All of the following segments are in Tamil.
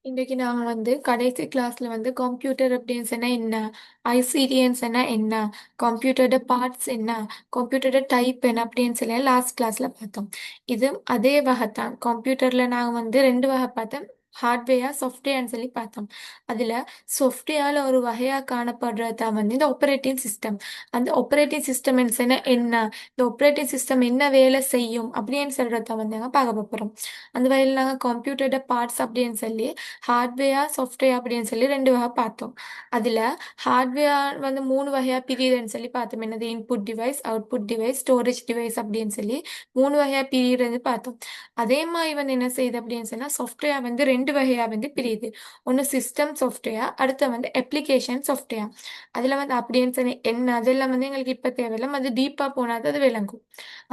இன்றைக்கு நாங்க வந்து கடைசி கிளாஸ்ல வந்து கம்ப்யூட்டர் அப்படின்னு சொன்னா என்ன, ஐசிடிஎன்னு சொன்னா என்ன, கம்ப்யூட்டரோட பார்ட்ஸ் என்ன, கம்ப்யூட்டரோட டைப் என்ன அப்படின்னு சொல்லி லாஸ்ட் கிளாஸ்ல பார்த்தோம். இது அதே வகை தான். கம்ப்யூட்டர்ல நாங்க வந்து ரெண்டு வகை பார்த்தோம். ஹார்ட்வேர் சாஃப்ட்வேர்னு சொல்லி பார்த்தோம். அதுல சாஃப்ட்வேர்ல ஒரு வகையா காணப்படுறது தான் வந்து இந்த ஆப்பரேட்டிங் சிஸ்டம். அந்த ஆப்பரேட்டிங் சிஸ்டம் சொன்னா என்ன, இந்த ஆப்பரேட்டிங் சிஸ்டம் என்ன வேலை செய்யும் அப்படின்னு சொல்றத வந்து நாங்க பார்க்க போறோம். அந்த வகையில் நாங்கள் கம்ப்யூட்டரோட பார்ட்ஸ் அப்படின்னு சொல்லி ஹார்ட்வேர் சாஃப்ட்வேர் அப்படின்னு சொல்லி ரெண்டு வகை பார்த்தோம். அதில் ஹார்ட்வேர் வந்து மூணு வகையாக பிரியுதுன்னு சொல்லி பார்த்தோம். என்னது input device, output device, storage device அப்படின்னு சொல்லி மூணு வகையாக பிரியுறது பார்த்தோம். அதே மாதிரி வந்து என்ன செய்யுது அப்படின்னு சொன்னால் சாஃப்ட்வேர் வந்து ரெண்டு வகையாக வந்து பிரியுது. ஒன்று சிஸ்டம் சாஃப்ட்வேர், அடுத்து வந்து அப்ளிகேஷன் சாஃப்ட்வேர். அதில் வந்து அப்படின்னு சொல்லி என்ன அதெல்லாம் வந்து எங்களுக்கு இப்போ தேவையில்லை, அது டீப்பாக போனால் அது விளங்கும்.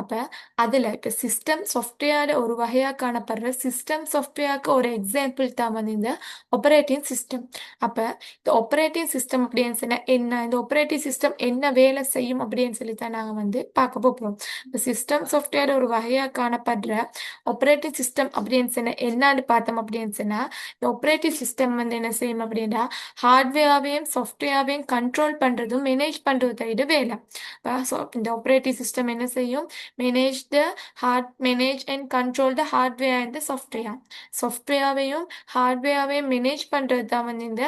அப்போ அதில் இப்போ சிஸ்டம் சாஃப்ட்வேர் ஒரு வகையாக காணப்படுற சிஸ்டம் சாஃப்ட்வேருக்கு ஒரு எக்ஸாம்பிள் தான் வந்து இந்த ஆப்பரேட்டிங் சிஸ்டம். அப்போ இந்த ஆப்பரேட்டிங் சிஸ்டம் அப்படின்னு சொன்னால் என்ன, இந்த ஆப்பரேட்டிங் சிஸ்டம் என்ன வேலை செய்யும் அப்படின்னு சொல்லி தான் நாங்கள் வந்து பார்க்க போகிறோம். இப்போ சிஸ்டம் சாஃப்ட்வேர் ஒரு வகையாக காணப்படுற ஆப்பரேட்டிங் சிஸ்டம் அப்படின்னு சொன்னால் என்னன்னு பார்த்தோம் அப்படின்னு சொன்னால், இந்த ஆப்பரேட்டிங் சிஸ்டம் வந்து என்ன செய்யும் அப்படின்னா ஹார்ட்வேரையும் சாஃப்ட்வேரையும் கண்ட்ரோல் பண்ணுறதும் மேனேஜ் பண்ணுறதை விட வேலை. இந்த ஆப்பரேட்டிங் சிஸ்டம் என்ன செய்யும், manage and control the hardware and the software. சாஃப்ட்வேரையும் ஹார்ட்வேரையும் மேனேஜ் பண்ணுறது தான் வந்து இந்த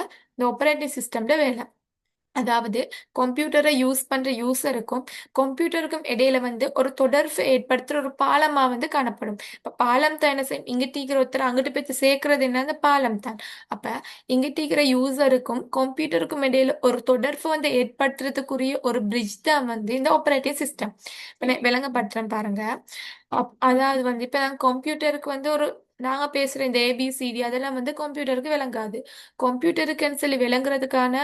ஆப்பரேட்டிங் சிஸ்டம்ல வேலை. அதாவது கம்ப்யூட்டரை யூஸ் பண்ற யூசருக்கும் கம்ப்யூட்டருக்கும் இடையில வந்து ஒரு தொடர்பு ஏற்படுத்துற ஒரு பாலமா வந்து காணப்படும். இப்ப பாலம் தான் என்ன செய்யும், இங்க டீக்கிற ஒருத்தர் அங்கிட்டு போய் சேர்க்கறது என்ன, அந்த பாலம் தான். அப்ப இங்க டீக்கிற யூசருக்கும் கம்ப்யூட்டருக்கும் இடையில ஒரு தொடர்பு வந்து ஏற்படுத்துறதுக்குரிய ஒரு பிரிட்ஜ் தான் வந்து இந்த ஆப்பரேட்டிங் சிஸ்டம். இப்ப நான் விளங்கப்படுத்துறேன் பாருங்க. அதாவது வந்து இப்ப நான் கம்ப்யூட்டருக்கு வந்து ஒரு நாங்க பேசுற இந்த ஏபிசிடி அதெல்லாம் வந்து கம்ப்யூட்டருக்கு விளங்காது. கம்ப்யூட்டருக்குன்னு சொல்லி விளங்குறதுக்கான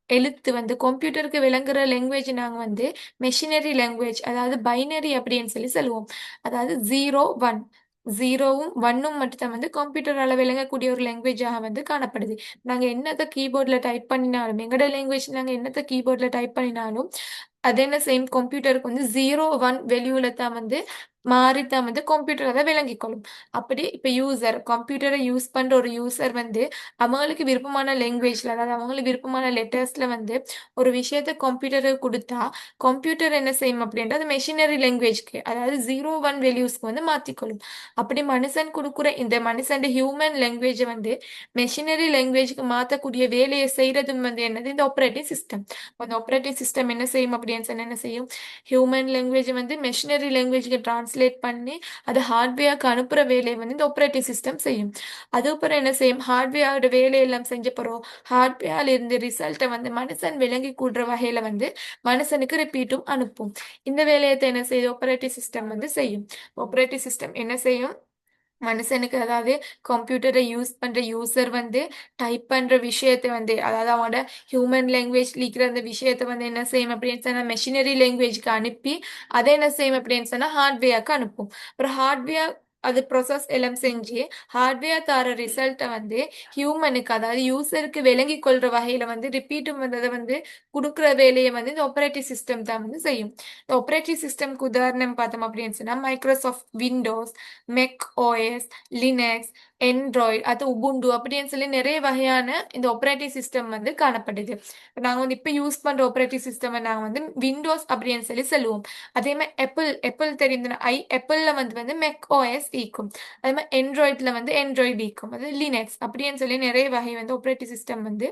எழுத்து வந்து கம்ப்யூட்டருக்கு விளங்குற லாங்குவேஜ் நாங்கள் வந்து மெஷினரி லாங்குவேஜ், அதாவது பைனரி அப்படின்னு சொல்லி சொல்லுவோம். அதாவது 0 1, 0வும் 1ம் மட்டும்தான் வந்து கம்ப்யூட்டரால் விளங்கக்கூடிய ஒரு லாங்குவேஜாக வந்து காணப்படுது. நாங்கள் என்னத்தை கீபோர்டில் டைப் பண்ணினாலும், எங்களோட லாங்குவேஜ் நாங்கள் என்னத்தை கீபோர்டில் டைப் பண்ணினாலும் அது என்ன செய்யும், கம்ப்யூட்டருக்கு வந்து 0 1 வெளியூல தான் வந்து மாறித்தான் வந்து கம்ப்யூட்டர் அதை விளங்கிக் கொள்ளும். அப்படி இப்போ யூசர் கம்ப்யூட்டரை யூஸ் பண்ற ஒரு யூசர் வந்து அவங்களுக்கு விருப்பமான லாங்குவேஜ்ல, அதாவது அவங்களுக்கு விருப்பமான லெட்டர்ஸ்ல வந்து ஒரு விஷயத்த கம்ப்யூட்டருக்கு கொடுத்தா கம்ப்யூட்டர் என்ன செய்யும் அப்படின்றது மெஷினரி லாங்குவேஜ்க்கு, அதாவது 0 1 வேல்யூஸ்க்கு வந்து மாற்றிக்கொள்ளும். அப்படி மனுஷன் கொடுக்குற இந்த மனுஷன் ஹியூமன் லாங்குவேஜை வந்து மெஷினரி லாங்குவேஜ்க்கு மாற்றக்கூடிய வேலையை செய்யறதும் வந்து என்னது, இந்த ஆப்ரேட்டிங் சிஸ்டம். அந்த ஆப்ரேட்டிங் சிஸ்டம் என்ன செய்யும் அப்படின்னு சொன்னா என்ன செய்யும், ஹியூமன் லாங்குவேஜ் வந்து மெஷினரி லாங்குவேஜ்க்கு டிரான்ஸ்லேட் பண்ணி அது ஹார்ட்வேருக்கு அனுப்புகிற வேலையை வந்து இந்த ஆப்ரேட்டிங் சிஸ்டம் செய்யும். அதுக்கப்புறம் என்ன செய்யும், ஹார்ட்வேரோட வேலையெல்லாம் செஞ்ச பிறகு ஹார்ட்வேர்ல இருந்து ரிசல்ட்டை வந்து மனுஷன் விளங்கி கூடுற வகையில வந்து மனுஷனுக்கு ரிப்பீட்டும் அனுப்பும். இந்த வேலையை என்ன செய்யுது, ஆப்ரேட்டிங் சிஸ்டம் வந்து செய்யும். ஆப்ரேட்டிங் சிஸ்டம் என்ன செய்யும், மனுஷனுக்கு அதாவது கம்ப்யூட்டரை யூஸ் பண்ற யூசர் வந்து டைப் பண்ற விஷயத்தை வந்து, அதாவது அவனோட ஹியூமன் லாங்குவேஜ் இருக்கிற அந்த விஷயத்தை வந்து என்ன செய்யும் அப்படின்னு சொன்னா மெஷினரி லாங்குவேஜ்க்கு அனுப்பி அதை என்ன செய்யும் அப்படின்னு சொன்னா ஹார்ட்வேருக்கு அனுப்பும். அப்புறம் ஹார்ட்வேர் அது ப்ரொசஸ் எல்லாம் செஞ்சு ஹார்ட்வேர் தர ரிசல்ட்டை வந்து ஹியூமனுக்கு, அதாவது யூசருக்கு விளங்கி கொள்ற வகையில வந்து ரிப்பீட்டும் வந்து அதை வந்து கொடுக்குற வேலையை வந்து இந்த ஆப்ரேட்டிங் சிஸ்டம் தான் வந்து செய்யும். இந்த ஆப்ரேட்டிங் சிஸ்டம்க்கு உதாரணம் பார்த்தோம் அப்படின்னு சொன்னா மைக்ரோசாஃப்ட் விண்டோஸ், மெக் ஓஎஸ், லினக்ஸ், ஆண்ட்ராய்டு, அது உபுண்டு அப்படின்னு சொல்லி நிறைய வகையான இந்த ஆப்ரேட்டிங் சிஸ்டம் வந்து காணப்படுது. நாங்கள் வந்து இப்போ யூஸ் பண்ணுற ஆப்ரேட்டிங் சிஸ்டம் நாங்கள் வந்து விண்டோஸ் அப்படின்னு சொல்லி சொல்லுவோம். அதே மாதிரி ஆப்பிள் தெரிந்த ஆப்பிளில் வந்து மெக் ஓஎஸ் ஈக்கும். அதே மாதிரி ஆண்ட்ராய்டில் வந்து ஆண்ட்ராய்டு ஈக்கும், அது லினக்ஸ் அப்படின்னு சொல்லி நிறைய வகை வந்து ஆப்ரேட்டிங் சிஸ்டம் வந்து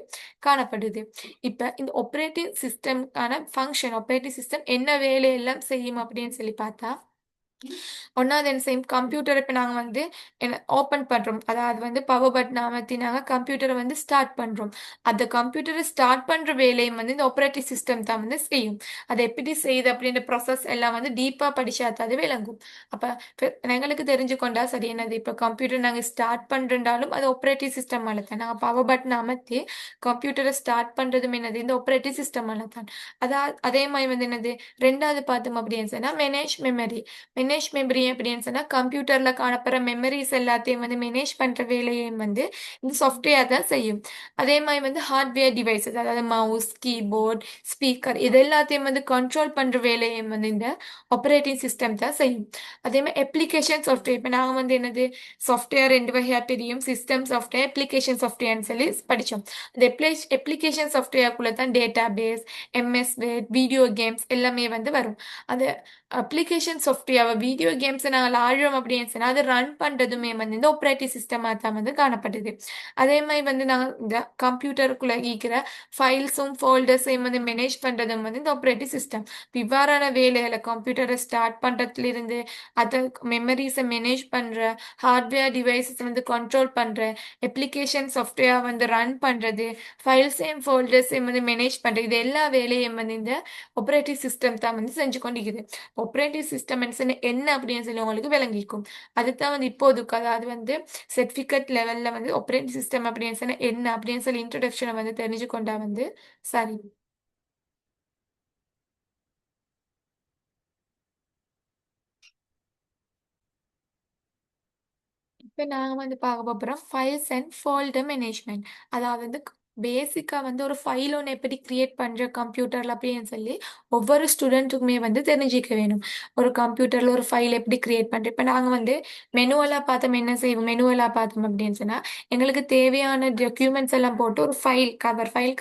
காணப்படுது. இப்போ இந்த ஆப்ரேட்டிங் சிஸ்டம்கான ஃபங்க்ஷன், ஆப்ரேட்டிங் சிஸ்டம் என்ன வேலையெல்லாம் செய்யும் அப்படின்னு சொல்லி பார்த்தா, ஒன்றாவது என்ன செய்யும், கம்ப்யூட்டர் இப்போ நாங்கள் வந்து என்ன ஓப்பன் பண்ணுறோம், அதாவது வந்து பவர் பட்டன் அமர்த்தி நாங்கள் கம்ப்யூட்டரை வந்து ஸ்டார்ட் பண்ணுறோம். அந்த கம்ப்யூட்டரை ஸ்டார்ட் பண்ணுற வேலையும் வந்து இந்த ஆப்ரேட்டிங் சிஸ்டம் தான் வந்து செய்யும். அதை எப்படி செய்யுது அப்படின்ற ப்ராசஸ் எல்லாம் வந்து டீப்பாக படிச்சா அது விளங்கும். அப்போ எங்களுக்கு தெரிஞ்சுக்கொண்டா சரி, என்னது இப்போ கம்ப்யூட்டர் நாங்கள் ஸ்டார்ட் பண்ணுறோண்டாலும் அது ஆப்ரேட்டிங் சிஸ்டம் மேலே தான். நாங்கள் பவர் பட்டன் அமர்த்தி கம்ப்யூட்டரை ஸ்டார்ட் பண்ணுறதும் என்னது, இந்த ஆப்ரேட்டிங் சிஸ்டம் மேலே தான். அதே மாதிரி வந்து என்னது ரெண்டாவது பார்த்தோம் அப்படின்னு சொன்னால் மேனேஜ் மேனேஜ் மெமரி அப்படின்னு சொன்னா கம்ப்யூட்டர்ல காணப்படுற மெமரிஸ் எல்லாத்தையும் வந்து மேனேஜ் பண்ற வேலையும் வந்து இந்த சாஃப்ட்வேர் தான் செய்யும். அதே மாதிரி வந்து ஹார்ட்வேர் டிவைசஸ் அதாவது மவுஸ், கீபோர்ட், ஸ்பீக்கர் இது எல்லாத்தையும் வந்து கண்ட்ரோல் பண்ற வேலையும் வந்து இந்த ஆப்ரேட்டிங் சிஸ்டம் தான் செய்யும். அதே மாதிரி அப்ளிகேஷன் சாஃப்ட்வேர் இப்போ நாங்கள் வந்து என்னது சாஃப்ட்வேர் ரெண்டு வகையாக பிரியும், சிஸ்டம் சாஃப்ட்வேர், அப்ளிகேஷன் சாஃப்ட்வேர்னு சொல்லி படித்தோம். அந்த அப்ளிகேஷன் சாஃப்ட்வேர்க்குள்ளே தான் database, MS Word, video games எல்லாமே வந்து வரும். அந்த அப்ளிகேஷன் சாஃப்ட்வேர் வீடியோ கேம்ஸை நாங்கள் ஆடுறோம் அப்படின்னு சொன்னால் அது ரன் பண்ணுறதுமே வந்து இந்த ஆப்ரேட்டிங் சிஸ்டமாக தான் வந்து காணப்பட்டது. அதே மாதிரி வந்து நாங்கள் இந்த கம்ப்யூட்டருக்குள்ளே இருக்கிற ஃபைல்ஸும் ஃபோல்டர்ஸையும் வந்து மேனேஜ் பண்ணுறதும் வந்து இந்த ஆப்ரேட்டிங் சிஸ்டம். இவ்வாறான வேலைகளை கம்ப்யூட்டரை ஸ்டார்ட் பண்ணுறதுலேருந்து அதை மெமரிஸை மேனேஜ் பண்ணுற, ஹார்ட்வேர் டிவைசஸ் வந்து கண்ட்ரோல் பண்ணுற, அப்ளிகேஷன் சாஃப்ட்வேர் வந்து ரன் பண்ணுறது, ஃபைல்ஸையும் ஃபோல்டர்ஸையும் வந்து மேனேஜ் பண்ணுறது, இது எல்லா வேலையும் வந்து இந்த ஆப்ரேட்டிங் சிஸ்டம் தான் வந்து செஞ்சு கொண்டிருக்குது. ஆப்ரேட்டிங் சிஸ்டம் என்ன அப்படின்னு சொல்லி உங்களுக்கு விளங்கிக்கும். அதுதான் வந்து இப்போதுக்கு அதாவது வந்து சர்டிஃபிகேட் லெவலில் வந்து ஆப்ரேட்டிங் சிஸ்டம் அப்படின்னு சொன்னா என்ன அப்படின்னு சொல்லி இன்ட்ரடக்ஷனை வந்து தெரிஞ்சு கொண்டா வந்து சரி. இப்போ நாங்கள் வந்து பார்க்க போகிறோம் ஃபைல்ஸ் அண்ட் ஃபோல்டர் மேனேஜ்மெண்ட். அதாவது வந்து பேசிக்காக வந்து ஒரு ஃபைல் ஒன்று எப்படி கிரியேட் பண்ணுற கம்ப்யூட்டரில் அப்படின்னு சொல்லி ஒவ்வொரு ஸ்டூடெண்ட்டுக்குமே வந்து தெரிஞ்சிக்க வேணும். ஒரு கம்ப்யூட்டரில் ஒரு ஃபைல் எப்படி கிரியேட் பண்ணுறது. இப்போ நாங்கள் வந்து மெனுவலாக பார்த்தோம் என்ன செய்வோம், மெனுவலாக பார்த்தோம் அப்படின்னு சொன்னால் எங்களுக்கு தேவையான டாக்குமெண்ட்ஸ் எல்லாம் போட்டு ஒரு ஃபைல்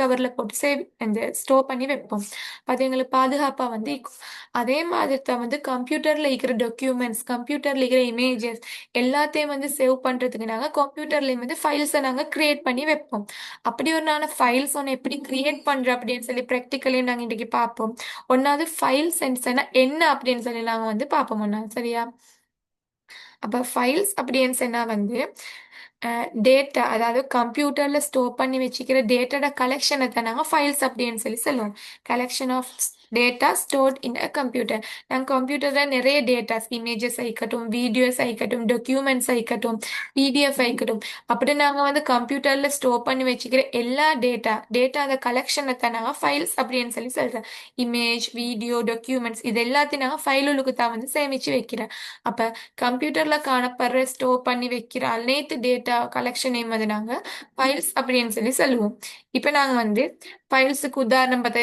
கவரில் போட்டு சேவ் அந்த ஸ்டோர் பண்ணி வைப்போம். அது எங்களுக்கு பாதுகாப்பாக வந்து இருக்கும். அதே மாதிரி தான் வந்து கம்ப்யூட்டரில் இருக்கிற டாக்குமெண்ட்ஸ், கம்ப்யூட்டரில் இருக்கிற இமேஜஸ் எல்லாத்தையும் வந்து சேவ் பண்ணுறதுக்கு நாங்கள் கம்ப்யூட்டர்லேயும் வந்து ஃபைல்ஸை நாங்கள் கிரியேட் பண்ணி வைப்போம். அப்படி ஒரு நாங்கள் ஃபைல்ஸ் ஒன்று எப்படி கிரியேட் பண்ணுறோம் அப்படின்னு சொல்லி ப்ராக்டிக்கலையும் நாங்கள் இன்றைக்கி பார்ப்போம். ஒன்றாவது ஃபைல் சென்ஸ்னா என்ன அப்படின்னு சொல்லி நாங்கள் வந்து பார்ப்போம் ஒன்றா, சரியா? அப்போ ஃபைல்ஸ் அப்படின்னு சொன்னால் வந்து டேட்டா அதாவது கம்ப்யூட்டரில் ஸ்டோர் பண்ணி வச்சுக்கிற டேட்டாட கலெக்ஷனை தான் நாங்கள் ஃபைல்ஸ் அப்படின்னு சொல்லி சொல்லுவோம். Collection of data stored in a computer. நாங்கள் கம்ப்யூட்டரில் நிறைய டேட்டாஸ் இமேஜஸ் ஆயிக்கட்டும், வீடியோஸ் ஆயிக்கட்டும், டாக்குமெண்ட்ஸ் ஆயிக்கட்டும், பிடிஎஃப் ஆயிக்கட்டும், அப்படி நாங்கள் வந்து கம்ப்யூட்டரில் ஸ்டோர் பண்ணி வச்சுக்கிற எல்லா டேட்டா அந்த கலெக்ஷனை தான் நாங்கள் ஃபைல்ஸ் அப்படின்னு சொல்லி சொல்கிறோம். இமேஜ், வீடியோ, டாக்குமெண்ட்ஸ் இது எல்லாத்தையும் நாங்கள் ஃபைலுக்கு தான் வந்து சேமித்து வைக்கிறேன். அப்போ கம்ப்யூட்டரில் காணப்படுற ஸ்டோர் பண்ணி வைக்கிற அனைத்து டேட்டா கலெக்ஷனையும் வந்து நாங்கள் ஃபைல்ஸ் அப்படின்னு சொல்லி சொல்லுவோம். இப்போ நாங்கள் வந்து ஃபைல்ஸுக்கு உதாரணம் பார்த்தா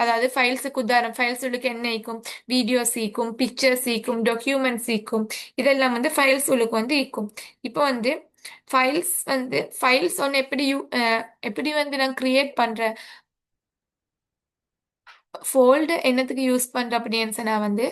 அதாவது ஃபைல்ஸுக்கு உதாரணம் ஃபைல்ஸுக்கு என்ன ஈக்கும், வீடியோஸ் ஈக்கும், பிக்சர்ஸ் ஈக்கும், டாக்குமெண்ட்ஸ் ஈக்கும், இதெல்லாம் வந்து ஃபைல்ஸ் உள்ளுக்கு வந்து ஈக்கும். இப்போ வந்து ஃபைல்ஸ் ஒன்று எப்படி வந்து நான் கிரியேட் பண்ணுறேன், ஃபோல்டர் என்னத்துக்கு யூஸ் பண்ணுறேன் அப்படின்னு சொன்னா வந்து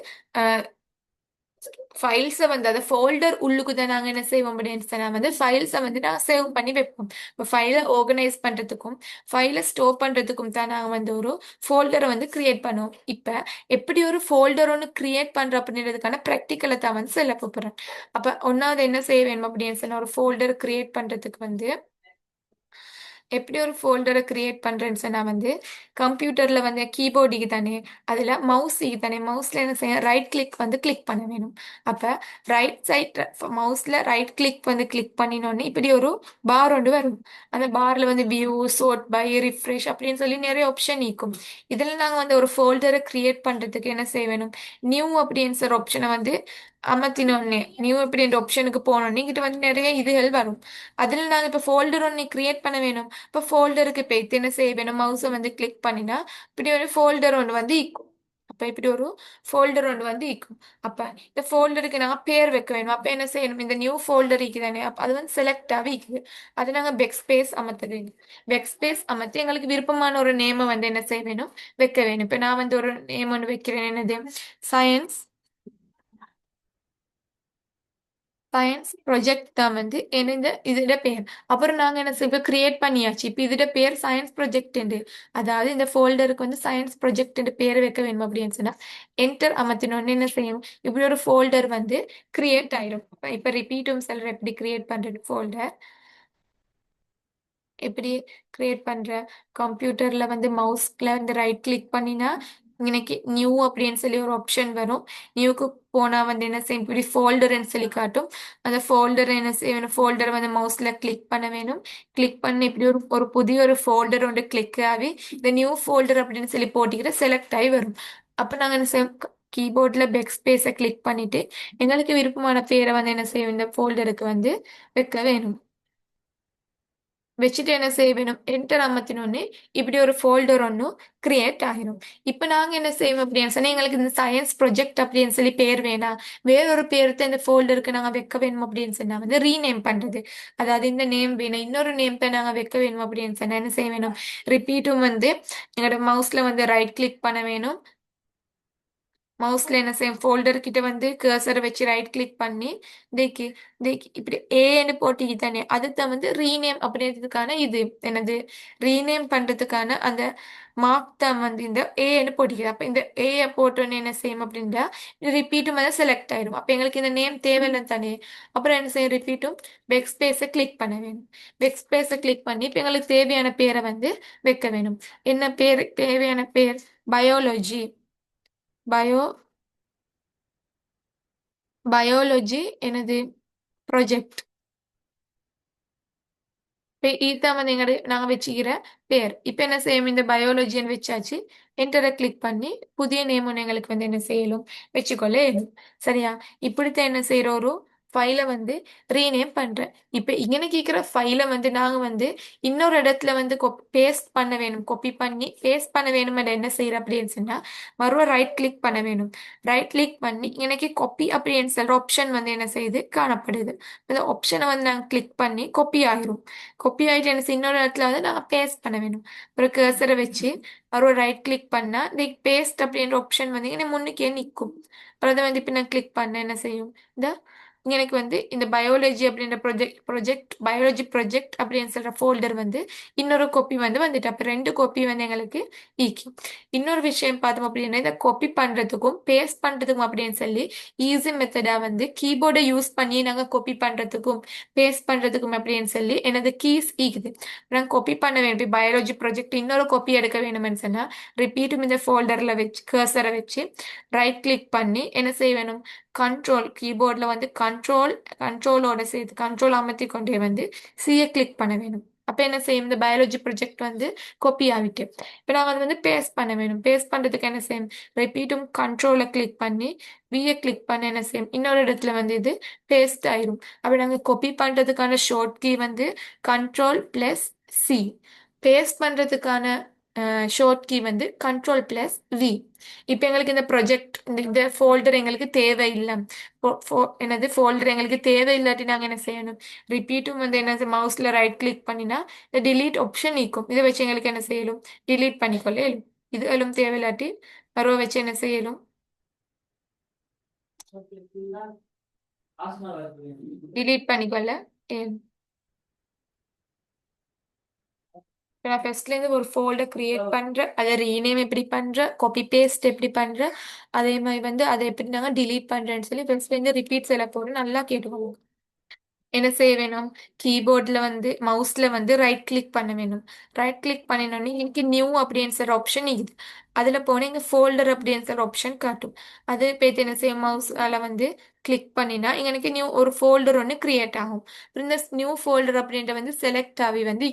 ஃபைல்ஸை வந்து அதை ஃபோல்டர் உள்ளுக்கு தான் நாங்கள் என்ன செய்வோம் அப்படின்னு சொன்னால் வந்து ஃபைல்ஸை வந்து நான் சேவ் பண்ணி வைப்போம். இப்போ ஃபைலை ஆர்கனைஸ் பண்ணுறதுக்கும் ஃபைலை ஸ்டோர் பண்ணுறதுக்கும் தான் நாங்கள் வந்து ஒரு ஃபோல்டரை வந்து கிரியேட் பண்ணுவோம். இப்போ எப்படி ஒரு ஃபோல்டர் ஒன்று கிரியேட் பண்ணுறோம் அப்படின்றதுக்கான ப்ராக்டிக்கலை தான் வந்து சொல்ல போகிறேன். அப்போ ஒன்றாவது என்ன செய்ய வேணும் அப்படின்னு சொன்னால் ஒரு ஃபோல்டர் கிரியேட் பண்ணுறதுக்கு வந்து எப்படி ஒரு ஃபோல்டரை கிரியேட் பண்ணுறேன்னு சொன்னால் வந்து கம்ப்யூட்டரில் வந்து கீபோர்டுக்கு தானே, அதில் மவுஸுக்கு தானே, மவுஸில் என்ன செய்ய ரைட் கிளிக் வந்து கிளிக் பண்ண வேணும். அப்போ ரைட் சைட் மவுஸில் ரைட் கிளிக் வந்து கிளிக் பண்ணினோடனே இப்படி ஒரு பார் ஒன்று வரும். அந்த பாரில் வந்து வியூ, சோர்ட் பை, ரிஃப்ரெஷ் அப்படின்னு சொல்லி நிறைய ஆப்ஷன் இருக்கும். இதில் நாங்கள் வந்து ஒரு ஃபோல்டரை கிரியேட் பண்ணுறதுக்கு என்ன செய்ய வேணும், நியூ அப்படின்னு சொல்கிற ஆப்ஷனை வந்து அமர்த்தினோடனே நியூ அப்படின்ற ஆப்ஷனுக்கு போனோடனே இங்கிட்ட வந்து நிறைய இதுகள் வரும். அதில் நாங்கள் இப்போ ஃபோல்டர் ஒன்று கிரியேட் பண்ண வேணும். இப்போ ஃபோல்டருக்கு போய்த்து என்ன செய்ய வேணும், மவுஸை வந்து கிளிக் பண்ணினா இப்படி ஒரு ஃபோல்டர் ஒன்று வந்து ஈக்கும். அப்போ இப்படி ஒரு ஃபோல்டர் ஒன்று வந்து ஈக்கும். அப்போ இந்த ஃபோல்டருக்கு நாங்கள் பேர் வைக்க வேணும். அப்போ என்ன செய்யணும், இந்த நியூ ஃபோல்டர் தானே, அப்போ அது வந்து செலக்டாகவே இருக்குது. அது நாங்கள் பெக் ஸ்பேஸ் அமர்த்த வேணும். பெக் ஸ்பேஸ் அமர்த்தி எங்களுக்கு விருப்பமான ஒரு நேமை வந்து என்ன செய்ய வேணும், வைக்க வேணும். இப்போ நான் வந்து ஒரு நேம் ஒன்று வைக்கிறேன், என்னது சயின்ஸ் சயின்ஸ் ப்ரொஜெக்ட் தான் வந்து என்ன இதோட பேர். அப்புறம் நாங்கள் என்ன செய்வோம், கிரியேட் பண்ணியாச்சு. இப்போ இதோட பேர் சயின்ஸ் ப்ரொஜெக்ட். அதாவது இந்த ஃபோல்டருக்கு வந்து சயின்ஸ் ப்ரொஜெக்ட் பேர் வைக்க வேணும் அப்படின்னு சொன்னால் என்டர் அமர்த்தினோடனே என்ன செய்யும், இப்படி ஒரு ஃபோல்டர் வந்து கிரியேட் ஆயிடும். இப்போ ரிப்பீட்டும் செல்ற எப்படி கிரியேட் பண்ணுறது ஃபோல்டர் எப்படி கிரியேட் பண்ற, கம்ப்யூட்டர்ல வந்து மவுஸ்ல இந்த ரைட் கிளிக் பண்ணினா எனக்கு நியூ அப்படின்னு சொல்லி ஒரு ஆப்ஷன் வரும். நியூக்கு போனா வந்து என்ன செய்யும், இப்படி ஃபோல்டர்னு சொல்லி காட்டும். அந்த ஃபோல்டர் என்ன செய்யணும், ஃபோல்டர் வந்து மவுஸ்ல கிளிக் பண்ண வேணும். கிளிக் பண்ணி இப்படி ஒரு ஒரு புதிய ஒரு ஃபோல்டர் ஒன்று கிளிக் ஆகி இந்த நியூ ஃபோல்டர் அப்படின்னு சொல்லி போட்டிக்கிற செலக்ட் ஆகி வரும். அப்போ நாங்கள் என்ன செய்வோம், கீபோர்டில் பேக் ஸ்பேஸை கிளிக் பண்ணிட்டு எங்களுக்கு விருப்பமான பேரை வந்து என்ன செய்யும், இந்த ஃபோல்டருக்கு வந்து வைக்க வேணும். வச்சுட்டு என்ன செய்ய வேணும், என்டர் அமர்த்தினோடனே இப்படி ஒரு ஃபோல்டர் ஒன்றும் கிரியேட் ஆகிரும். இப்போ நாங்கள் என்ன செய்வோம் அப்படின்னு சொன்னால், எங்களுக்கு இந்த சயின்ஸ் ப்ரொஜெக்ட் அப்படின்னு சொல்லி பேர் வேணாம், வேறொரு பேருக்கு இந்த ஃபோல்டருக்கு நாங்கள் வைக்க வேணும் அப்படின்னு சொன்னால் வந்து ரீநேம் பண்ணுறது. அதாவது இந்த நேம் வேணும், இன்னொரு நேம் தான் நாங்கள் வைக்க வேணும் அப்படின்னு சொன்னால் என்ன செய்ய வேணும், ரிப்பீட்டும் வந்து எங்களோட மவுஸில் வந்து ரைட் கிளிக் பண்ண வேணும். மவுஸ்ல என்ன செய்யும், ஃபோல்டர் கிட்ட வந்து கர்சரை வச்சு ரைட் கிளிக் பண்ணி தேக்கி தேக்கி இப்படி ஏன்னு போட்டிக்கு தானே அதுதான் வந்து ரீநேம் அப்படின்றதுக்கான இது என்னது, ரீநேம் பண்றதுக்கான அந்த மார்க் தான் வந்து இந்த ஏன்னு போட்டிக்குது. அப்போ இந்த ஏ போட்டோன்னு என்ன செய்யும் அப்படின்றா ரிப்பீட்டும் வந்து செலக்ட் ஆயிடும். அப்போ எங்களுக்கு இந்த நேம் தேவையில்லை தானே. அப்புறம் என்ன செய்யும், ரிப்பீட்டும் பெக் ஸ்பேஸை கிளிக் பண்ண வேணும். பெக் ஸ்பேஸை கிளிக் பண்ணி இப்போ எங்களுக்கு தேவையான பேரை வந்து வைக்க வேணும். என்ன பேர் தேவையான பேர், பயோலஜி, பயோ பயாலஜி எனது ப்ராஜெக்ட். இப்போ இதுதான் வந்து நாங்கள் வச்சுக்கிற பேர். இப்போ என்ன செய்யும், இந்த பயாலஜின்னு வச்சாச்சு. என்டரை கிளிக் பண்ணி புதிய நேம் ஒன்று எங்களுக்கு வந்து என்ன செய்யலும், வச்சுக்கொள்ள இயலும். சரியா? இப்படித்தான் என்ன செய்கிற ஒரு ஃபைலை வந்து ரீநேம் பண்ணுறேன். இப்போ இங்கே கேட்குற ஃபைலை வந்து நாங்கள் வந்து இன்னொரு இடத்துல வந்து பேஸ்ட் பண்ண வேணும். காப்பி பண்ணி பேஸ்ட் பண்ண வேணும். என்ன செய்கிறேன் அப்படின்னு சொன்னால், மறுபடியும் ரைட் கிளிக் பண்ண வேணும். ரைட் கிளிக் பண்ணி எனக்கு காப்பி அப்படின்னு சொல்கிற ஆப்ஷன் வந்து என்ன செய்யுது, காணப்படுது. இந்த ஆப்ஷனை வந்து நாங்கள் கிளிக் பண்ணி காப்பி ஆகிரும். காப்பி ஆகிட்டு என்ன செய்ய, இன்னொரு இடத்துல வந்து நாங்கள் பேஸ்ட் பண்ண வேணும். ஒரு கர்சரை வச்சு ஒரு ரைட் கிளிக் பண்ணால் இந்த பேஸ்ட் அப்படின்ற ஆப்ஷன் வந்து இங்கே முன்னுக்கே நிற்கும். அப்புறம் அதை வந்து இப்போ நான் கிளிக் பண்ண என்ன செய்யும், இந்த எனக்கு வந்து இந்த பயாலஜி அப்படின்ற பயாலஜி ப்ரொஜெக்ட் அப்படின்னு சொல்கிற ஃபோல்டர் வந்து இன்னொரு காப்பி வந்து வந்துட்டு அப்போ 2 காப்பி வந்து எங்களுக்கு ஈக்கும். இன்னொரு விஷயம் பார்த்தோம் அப்படின்னா, இதை காப்பி பண்ணுறதுக்கும் பேஸ்ட் பண்ணுறதுக்கும் அப்படின்னு சொல்லி ஈஸி மெத்தடாக வந்து கீபோர்டை யூஸ் பண்ணி நாங்கள் காப்பி பண்ணுறதுக்கும் பேஸ்ட் பண்ணுறதுக்கும் அப்படின்னு சொல்லி எனது கீஸ் ஈக்குது. நாங்கள் காப்பி பண்ண வேணும். பயாலஜி ப்ராஜெக்ட் இன்னொரு காப்பி எடுக்க வேணும்னு சொன்னால் ரிப்பீட்டும் இந்த ஃபோல்டரில் வச்சு கர்சரை வச்சு ரைட் கிளிக் பண்ணி என்ன செய்ய வேணும், கண்ட்ரோல் கீபோர்டில் வந்து கண்ட்ரோலோட சேர்த்து கண்ட்ரோல் அமர்த்தி கொண்டே வந்து சியை கிளிக் பண்ண வேணும். அப்போ என்ன செய்யும், இந்த பயாலஜி ப்ரொஜெக்ட் வந்து காப்பி ஆகிட்டு இப்போ நாங்கள் அதை வந்து பேஸ்ட் பண்ண வேணும். பேஸ்ட் பண்ணுறதுக்கு என்ன செய்யும், ரிப்பீட்டும் கண்ட்ரோலை கிளிக் பண்ணி வியை கிளிக் பண்ண என்ன செய்யும், இன்னொரு இடத்துல வந்து இது பேஸ்ட் ஆயிரும். அப்படி நாங்கள் காப்பி பண்ணுறதுக்கான ஷார்ட் கீ வந்து Ctrl+C, பேஸ்ட் பண்ணுறதுக்கான ஷார்ட் கீ வந்து Ctrl+V. இப்போ எங்களுக்கு இந்த ப்ரொஜெக்ட் இந்த ஃபோல்டர் எங்களுக்கு தேவையில்லை. என்னது ஃபோல்டர் எங்களுக்கு தேவையில்லாட்டி நாங்கள் என்ன செய்யணும், ரிப்பீட்டும் வந்து என்ன மவுஸில் ரைட் கிளிக் பண்ணினா இந்த டிலீட் ஆப்ஷன் நீக்கும். இதை வச்சு எங்களுக்கு என்ன செய்யலும், டிலீட் பண்ணிக்கொள்ள இயலும். இது எல்லாம் தேவையில்லாட்டி மறுவ வச்சு என்ன செய்யலும், டிலீட் பண்ணிக்கொள்ள இயலும். இப்போ நான் ஃபர்ஸ்ட்லேருந்து ஒரு ஃபோல்டர் கிரியேட் பண்ணுறேன், அதை ரீநேம் எப்படி பண்ணுறேன், காப்பி பேஸ்ட் எப்படி பண்ணுறேன், அதே மாதிரி வந்து அதை எப்படி நாங்கள் டிலீட் பண்ணுறேன்னு சொல்லி ஃபர்ஸ்ட்லேருந்து ரிப்பீட்ஸ் எல்லாம் போட்டு நல்லா கேட்டுக்கோங்க. என்ன செய்ய வேணும், கீபோர்டில் வந்து மவுஸில் வந்து ரைட் கிளிக் பண்ண வேணும். ரைட் கிளிக் பண்ணினோடனே எனக்கு நியூ அப்படின்னு சொல்கிற ஆப்ஷன் இருக்குது. அதில் போனால் இங்கே ஃபோல்டர் அப்படின்னு சொல்கிற ஆப்ஷன் காட்டும். அது போய்த்து என்ன செய்யும், மவுஸால் வந்து கிளிக் பண்ணினா இங்கே எனக்கு நியூ ஒரு ஃபோல்டர் ஒன்று கிரியேட் ஆகும். இந்த நியூ ஃபோல்டர் அப்படின்ற வந்து செலக்ட் ஆகி வந்து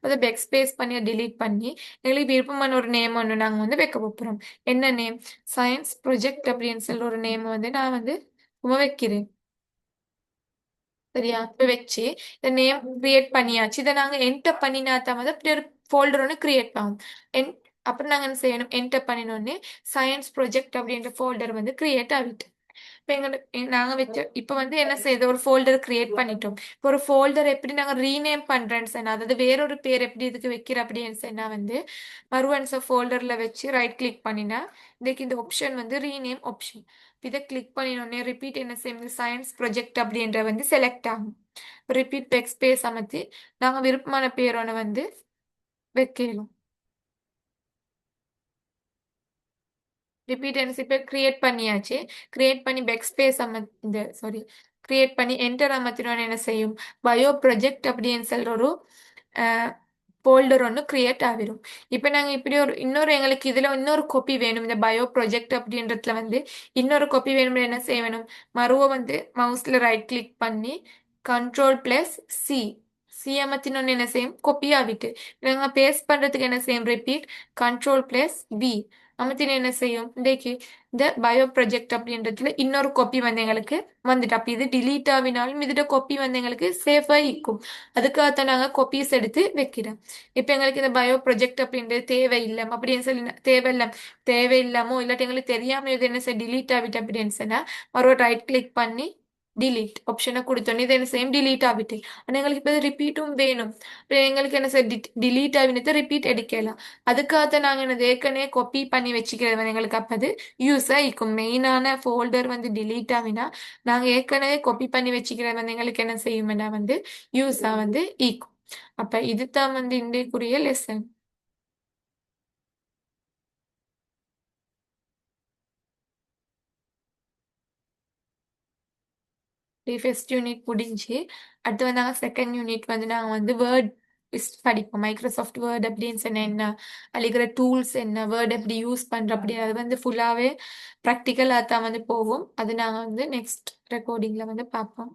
அதை பேக் ஸ்பேஸ் பண்ணி டிலீட் பண்ணி எங்களுக்கு விருப்பமான ஒரு நேம் ஒன்று நாங்கள் வந்து வைக்க போகிறோம். என்ன நேம், சயின்ஸ் ப்ரொஜெக்ட் அப்படின்னு சொல்லி ஒரு நேம் வந்து நான் வந்து வைக்கிறேன். சரியா? இப்ப வச்சு இந்த நேம் கிரியேட் பண்ணியாச்சு. இதை நாங்க என்டர் பண்ணினா தான் வந்து அப்படி ஒரு ஃபோல்டர் ஒன்று கிரியேட் ஆகும். என் அப்புறம் நாங்க என்ன செய்யணும், என்டர் பண்ணினோடனே சயின்ஸ் ப்ரொஜெக்ட் அப்படின்ற ஃபோல்டர் வந்து கிரியேட் ஆகிட்டு இப்போ நாங்க வச்ச இப்போ வந்து என்ன செய்யுது, ஒரு ஃபோல்டர் கிரியேட் பண்ணிட்டோம். இப்போ ஒரு ஃபோல்டர் எப்படி நாங்க ரீநேம் பண்றேன்னு சொன்னா, அதாவது வேறொரு பேர் எப்படி இதுக்கு வைக்கிற அப்படின்னு சொன்னா வந்து மறுவன்ச ஃபோல்டர்ல வச்சு ரைட் கிளிக் பண்ணினா இதுக்கு இந்த ஆப்ஷன் வந்து ரீநேம் ஆப்ஷன். இதை கிளிக் பண்ணினோடனே ரிப்பீட் என்ன செய்யும், சயின்ஸ் ப்ரொஜெக்ட் அப்படின்ற வந்து செலக்ட் ஆகும். ரிப்பீட் டெக்ஸ்ட் ஸ்பேஸ் அமைத்து நாங்க விருப்பமான பேரோட வந்து வைக்கலாம். ரிப்பீட் இப்போ கிரியேட் பண்ணியாச்சு. கிரியேட் பண்ணி பேக் ஸ்பேஸ் இந்த சாரி கிரியேட் பண்ணி என்டர் அமர்த்தினோன்னு என்ன செய்யும், பயோ ப்ரொஜெக்ட் அப்படின்னு சொல்ற ஒரு ஃபோல்டர் ஒன்று கிரியேட் ஆகிரும். இப்போ நாங்கள் இப்படி ஒரு இன்னொரு எங்களுக்கு இதில் இன்னொரு காப்பி வேணும், இந்த பயோ ப்ரொஜெக்ட் அப்படின்றதுல வந்து இன்னொரு காப்பி வேணும்னு என்ன செய்ய வேணும், மறுவ வந்து மவுஸில் ரைட் கிளிக் பண்ணி Ctrl+C, சி அமர்த்தினோன்னு என்ன செய்யும், காப்பி ஆகிட்டு நாங்கள் பேஸ்ட் பண்ணுறதுக்கு என்ன செய்யும், ரிப்பீட் Ctrl+V, அமுத்தின என்ன செய்யும் இன்றைக்கு இந்த பயோ ப்ரொஜெக்ட் அப்படின்றதுல இன்னொரு காப்பி வந்து எங்களுக்கு வந்துட்டு அப்ப இது டிலீட் ஆகினாலும் இதோட காப்பி வந்து எங்களுக்கு சேஃபா இருக்கும். அதுக்காகத்தான் நாங்க காப்பீஸ் எடுத்து வைக்கிறோம். இப்ப எங்களுக்கு இந்த பயோ ப்ரொஜெக்ட் அப்படின்றது தேவையில்லை அப்படின்னு சொல்லி தேவையில்லை தேவையில்லாமோ இல்லாட்டி எங்களுக்கு தெரியாம இது என்ன செய்ய டிலீட் ஆகிட்டு அப்படின்னு சொன்னா மறுபடியும் ரைட் கிளிக் பண்ணி டிலீட் ஆப்ஷனை கொடுத்தோன்னே இது என்ன செய்யும் டிலீட் ஆகிட்டு. ஆனா எங்களுக்கு இப்போ ரிப்பீட்டும் வேணும். இப்போ எங்களுக்கு என்ன செய்ய டிலீட் ஆகினதை ரிப்பீட் அடிக்கலாம். அதுக்காக நாங்கள் என்ன ஏற்கனவே காப்பி பண்ணி வச்சுக்கிறது வந்து எங்களுக்கு அப்போ அது யூஸ் ஆகிக்கும். மெயினான ஃபோல்டர் வந்து டிலீட் ஆகினா நாங்கள் ஏற்கனவே காப்பி பண்ணி வச்சுக்கிறது வந்து எங்களுக்கு என்ன செய்யும்னா வந்து யூஸாக வந்து ஈக்கும். அப்போ இதுதான் வந்து இன்றைக்குரிய லெசன். ஃபர்ஸ்ட் யூனிட் முடிஞ்சு அடுத்து வந்து நாங்கள் செகண்ட் யூனிட் வந்து நாங்கள் வந்து வேர்ட் படிப்போம். மைக்ரோசாஃப்ட் வேர்ட் அப்படின்னு சொன்ன என்ன, அழிக்கிற டூல்ஸ் என்ன, வேர்ட் எப்படி யூஸ் பண்ணுறோம் அப்படி அது வந்து ஃபுல்லாகவே ப்ராக்டிக்கலாக தான் வந்து போகும். அது நாங்கள் வந்து நெக்ஸ்ட் ரெக்கார்டிங்கில் வந்து பார்ப்போம்.